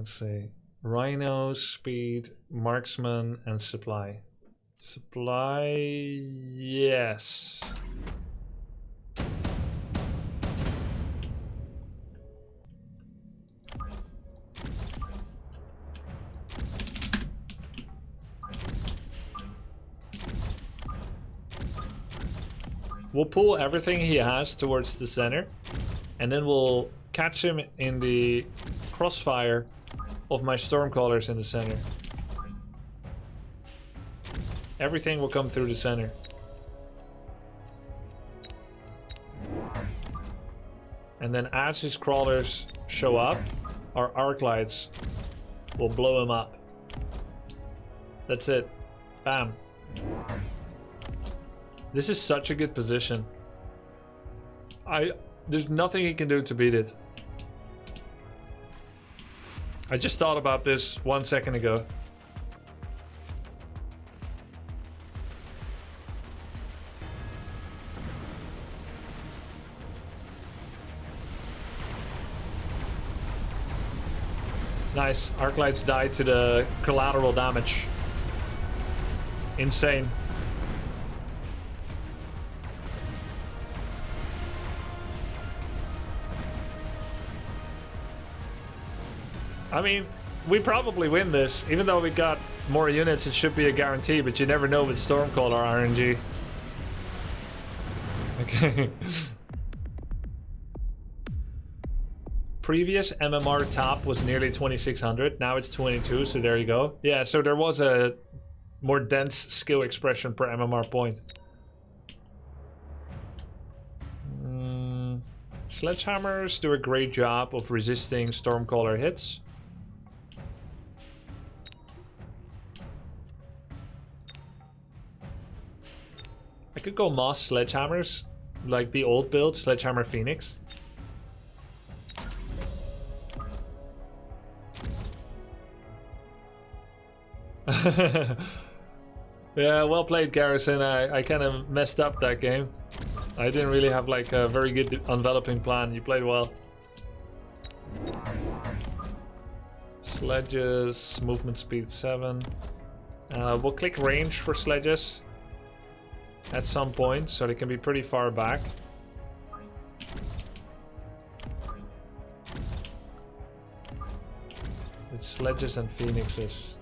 Let's see. Rhino, speed, marksman, and supply. Supply, yes. We'll pull everything he has towards the center, and then we'll catch him in the crossfire of my Stormcallers in the center. Everything will come through the center. And then as his crawlers show up, our arc lights will blow him up. That's it. Bam. This is such a good position. There's nothing he can do to beat it. I just thought about this 1 second ago. Nice. Arc lights died to the collateral damage. Insane. I mean, we probably win this. Even though we got more units, it should be a guarantee, but you never know with Stormcaller RNG. Okay. Previous MMR top was nearly 2600. Now it's 22, so there you go. Yeah, so there was a more dense skill expression per MMR point. Sledgehammers do a great job of resisting Stormcaller hits. I could go Moss Sledgehammers, like the old build, Sledgehammer Phoenix. Yeah, well played, Garrison. I kind of messed up that game. I didn't really have like a very good enveloping plan. You played well. Sledges, movement speed 7. We'll click range for sledges at some point, so they can be pretty far back. It's sledges and phoenixes.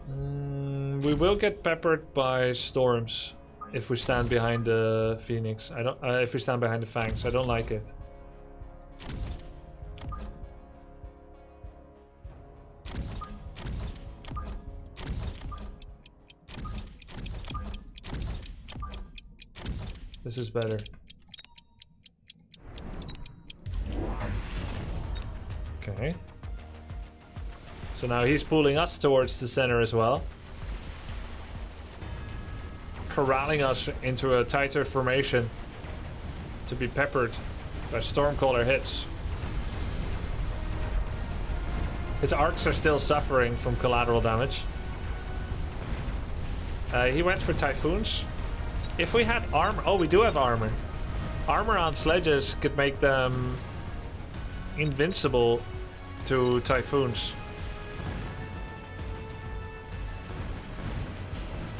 We will get peppered by storms if we stand behind the phoenix. I don't. If we stand behind the fangs, I don't like it. This is better. Okay. So now he's pulling us towards the center as well. Corralling us into a tighter formation to be peppered by Stormcaller hits. His arcs are still suffering from collateral damage. He went for Typhoons. If we had armor... Oh, we do have armor. Armor on sledges could make them invincible to Typhoons.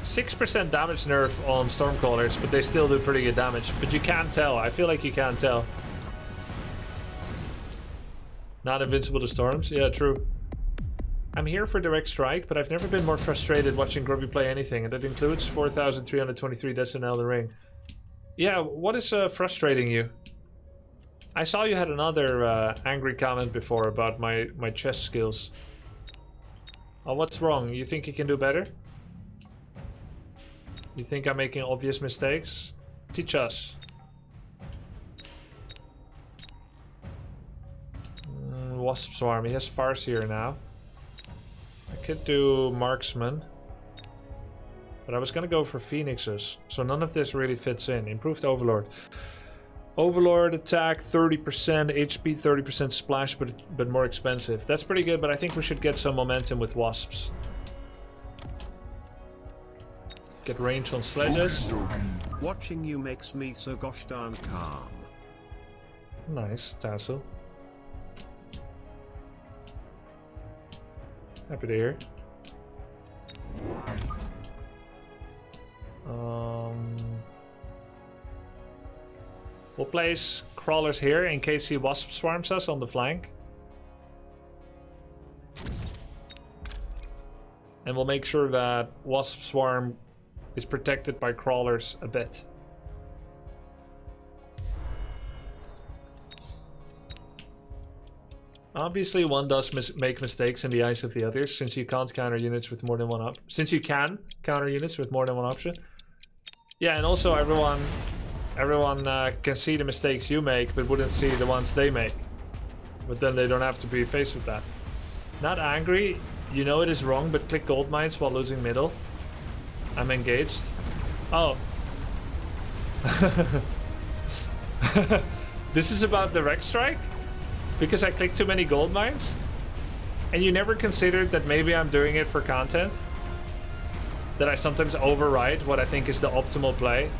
6% damage nerf on Stormcallers, but they still do pretty good damage. But you can't tell. I feel like you can't tell. Not invincible to storms? Yeah, true. I'm here for direct strike, but I've never been more frustrated watching Grubby play anything, and that includes 4,323 deaths in Elden Ring. Yeah, what is frustrating you? I saw you had another angry comment before about my chess skills. Oh, what's wrong? You think you can do better? You think I'm making obvious mistakes? Teach us. Wasp Swarm. He has Farseer now. I could do Marksman. But I was gonna go for Phoenixes. So none of this really fits in. Improved Overlord. Overlord attack 30%, HP 30% splash, but more expensive. That's pretty good, but I think we should get some momentum with Wasps. Get range on sledges. Watching you makes me so gosh darn calm. Nice, Tassel. Happy to hear. We'll place crawlers here in case he wasp swarms us on the flank. And we'll make sure that wasp swarm is protected by crawlers a bit. Obviously, one does make mistakes in the eyes of the others, since you can't counter units with more than one option. Since you can counter units with more than one option. Yeah, and also everyone can see the mistakes you make, but wouldn't see the ones they make. But then they don't have to be faced with that. Not angry. You know it is wrong, but click gold mines while losing middle. I'm engaged. Oh. This is about the Rex strike? Because I clicked too many gold mines? And you never considered that maybe I'm doing it for content? That I sometimes override what I think is the optimal play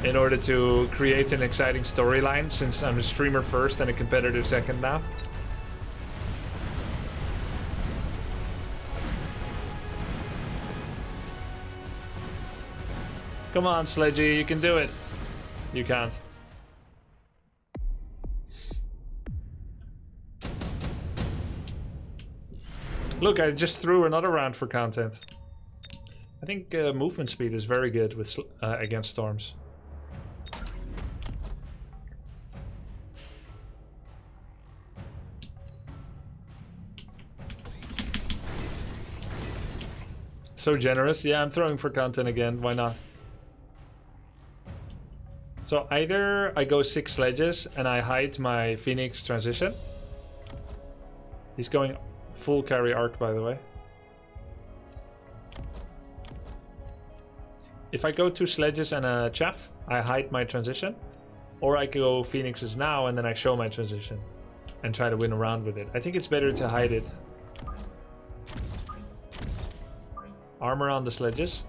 in order to create an exciting storyline, since I'm a streamer first and a competitor second now? Come on, Sledgy, you can do it. You can't. Look, I just threw another round for content. I think movement speed is very good with against storms. So generous. Yeah, I'm throwing for content again. Why not? So either I go 6 sledges and I hide my Phoenix transition. He's going full carry arc, by the way. If I go 2 sledges and a chaff, I hide my transition. Or I go Phoenixes now and then I show my transition and try to win a round with it. I think it's better to hide it. Armor on the sledges.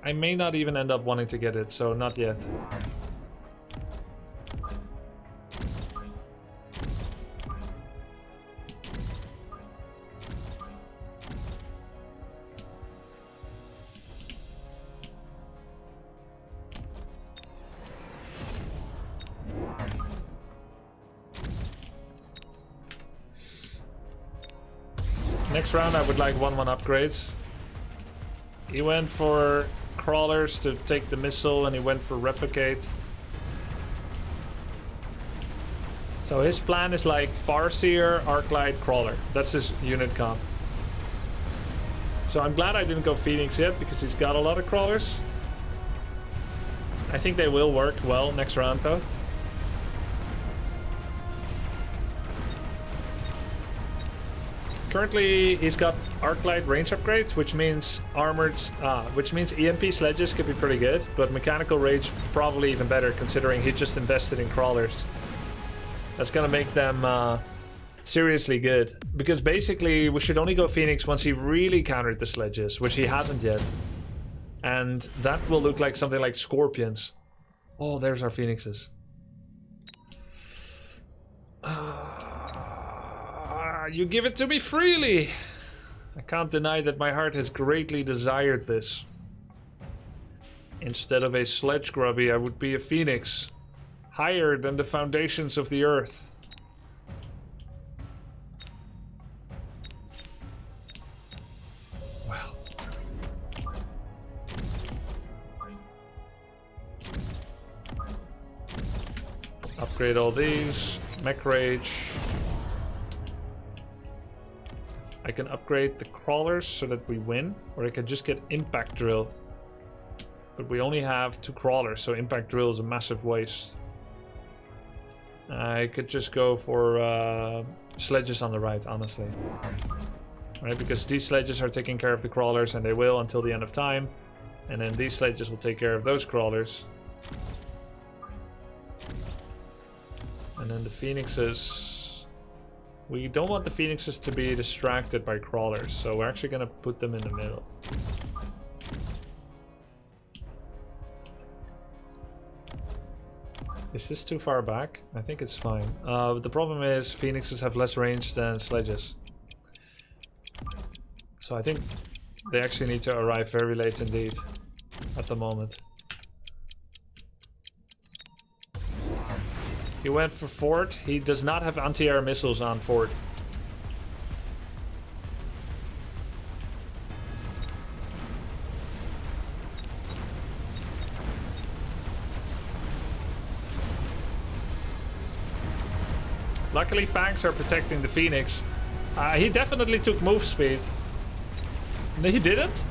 I may not even end up wanting to get it, so not yet. Next round I would like 1-1 upgrades. He went for crawlers to take the missile and he went for replicate. So his plan is like Farseer, Arclight, Crawler. That's his unit comp. So I'm glad I didn't go Phoenix yet because he's got a lot of crawlers. I think they will work well next round though. Currently, he's got Arclight range upgrades, which means EMP sledges could be pretty good, but mechanical range probably even better, considering he just invested in crawlers. That's gonna make them seriously good, because basically we should only go Phoenix once he really countered the sledges, which he hasn't yet, and that will look like something like Scorpions. Oh, there's our Phoenixes. You give it to me freely. I can't deny that my heart has greatly desired this. Instead of a sledge grubby, I would be a phoenix, higher than the foundations of the earth. Well. Upgrade all these. Mech Rage. I can upgrade the crawlers so that we win, or I can just get Impact Drill. But we only have 2 crawlers, so Impact Drill is a massive waste. I could just go for sledges on the right, honestly. Right, because these sledges are taking care of the crawlers, and they will until the end of time. And then these sledges will take care of those crawlers. And then the Phoenixes... We don't want the Phoenixes to be distracted by crawlers, so we're actually going to put them in the middle. Is this too far back? I think it's fine. But the problem is phoenixes have less range than sledges. So I think they actually need to arrive very late indeed at the moment. He went for Fort. He does not have anti-air missiles on Fort. Luckily, Fangs are protecting the Phoenix. He definitely took move speed. No, he didn't?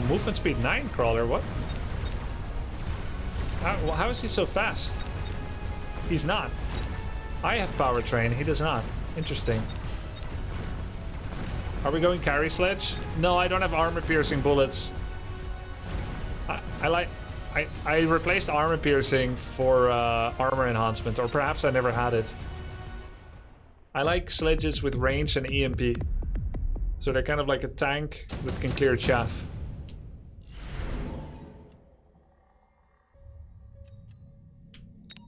Movement speed 9, Crawler, what? How is he so fast? He's not. I have power train, he does not. Interesting. Are we going carry sledge? No, I don't have armor piercing bullets. I replaced armor piercing for armor enhancement, or perhaps I never had it. I like sledges with range and EMP. So they're kind of like a tank that can clear chaff.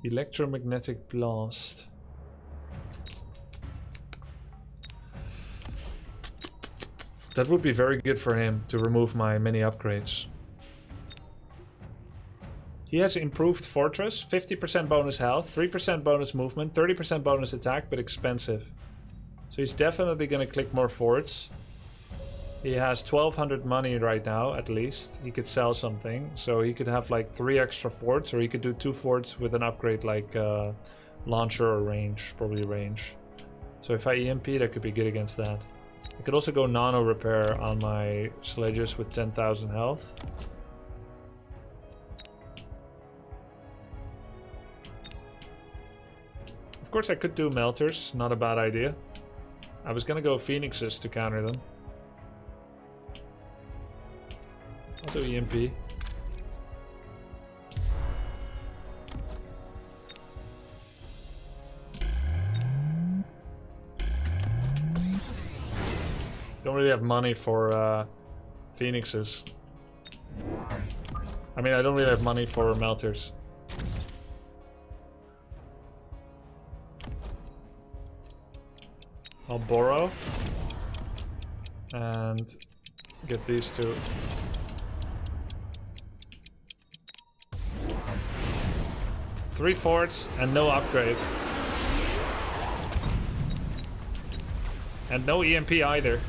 Electromagnetic blast. That would be very good for him to remove my many upgrades. He has improved fortress, 50% bonus health, 3% bonus movement, 30% bonus attack, but expensive. So he's definitely gonna click more forts. He has 1200 money right now, at least. He could sell something. So he could have like 3 extra forts, or he could do 2 forts with an upgrade like launcher or range, probably range. So if I EMP, that could be good against that. I could also go nano repair on my sledges with 10,000 health. Of course I could do melters, not a bad idea. I was gonna go phoenixes to counter them. I'll do EMP. Don't really have money for phoenixes. I mean, I don't really have money for melters. I'll borrow and get these two. Three forts and no upgrade. And no EMP either.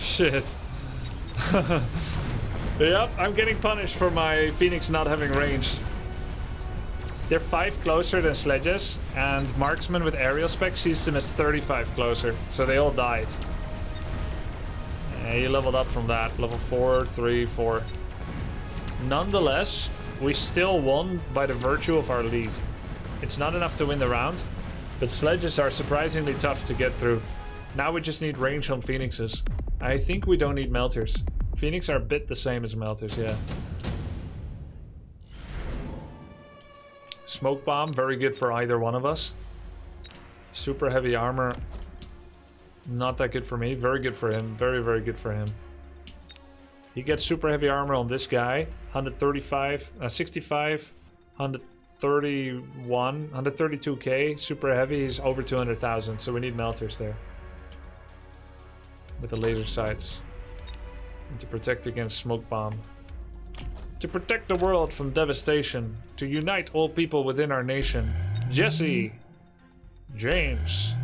Shit. Yep, I'm getting punished for my Phoenix not having range. They're 5 closer than sledges, and marksman with aerial spec sees them as 35 closer, so they all died. Yeah, he leveled up from that, level 4, 3, 4. Nonetheless, we still won by the virtue of our lead. It's not enough to win the round, but sledges are surprisingly tough to get through. Now we just need range on phoenixes. I think we don't need melters. Phoenix are a bit the same as melters, yeah. Smoke bomb, very good for either one of us. Super heavy armor, not that good for me. Very good for him. Very, very good for him. He gets super heavy armor on this guy. 135, 65, 131, 132k. Super heavy. He's over 200,000. So we need melters there. With the laser sights. And to protect against smoke bomb. To protect the world from devastation. To unite all people within our nation. Jesse. James.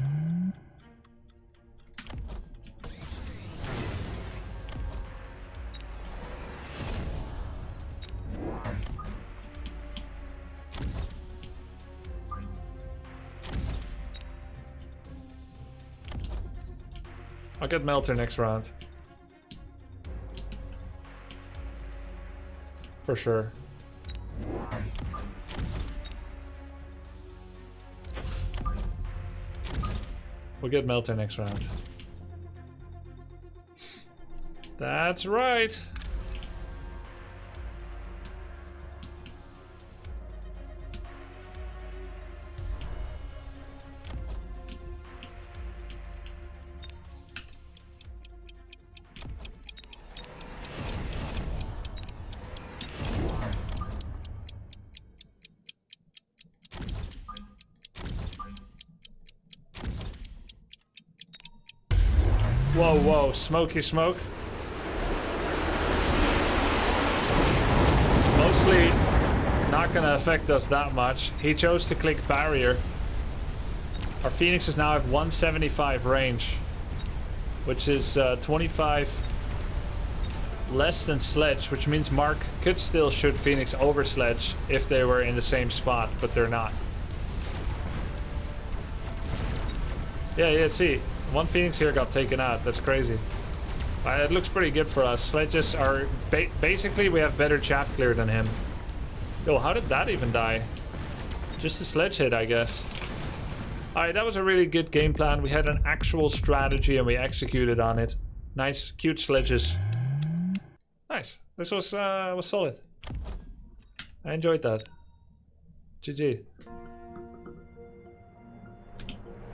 I'll get Melter next round. For sure. We'll get Melter next round. That's right. Whoa, whoa, smoky smoke. Mostly not gonna affect us that much. He chose to click barrier. Our Phoenixes now have 175 range, which is 25 less than Sledge, which means Mark could still shoot Phoenix over Sledge if they were in the same spot, but they're not. Yeah, see, one Phoenix here got taken out. That's crazy. It looks pretty good for us. Sledges are... basically, we have better chaff clear than him. Yo, how did that even die? Just a sledge hit, I guess. Alright, that was a really good game plan. We had an actual strategy and we executed on it. Nice, cute sledges. Nice. This was solid. I enjoyed that. GG.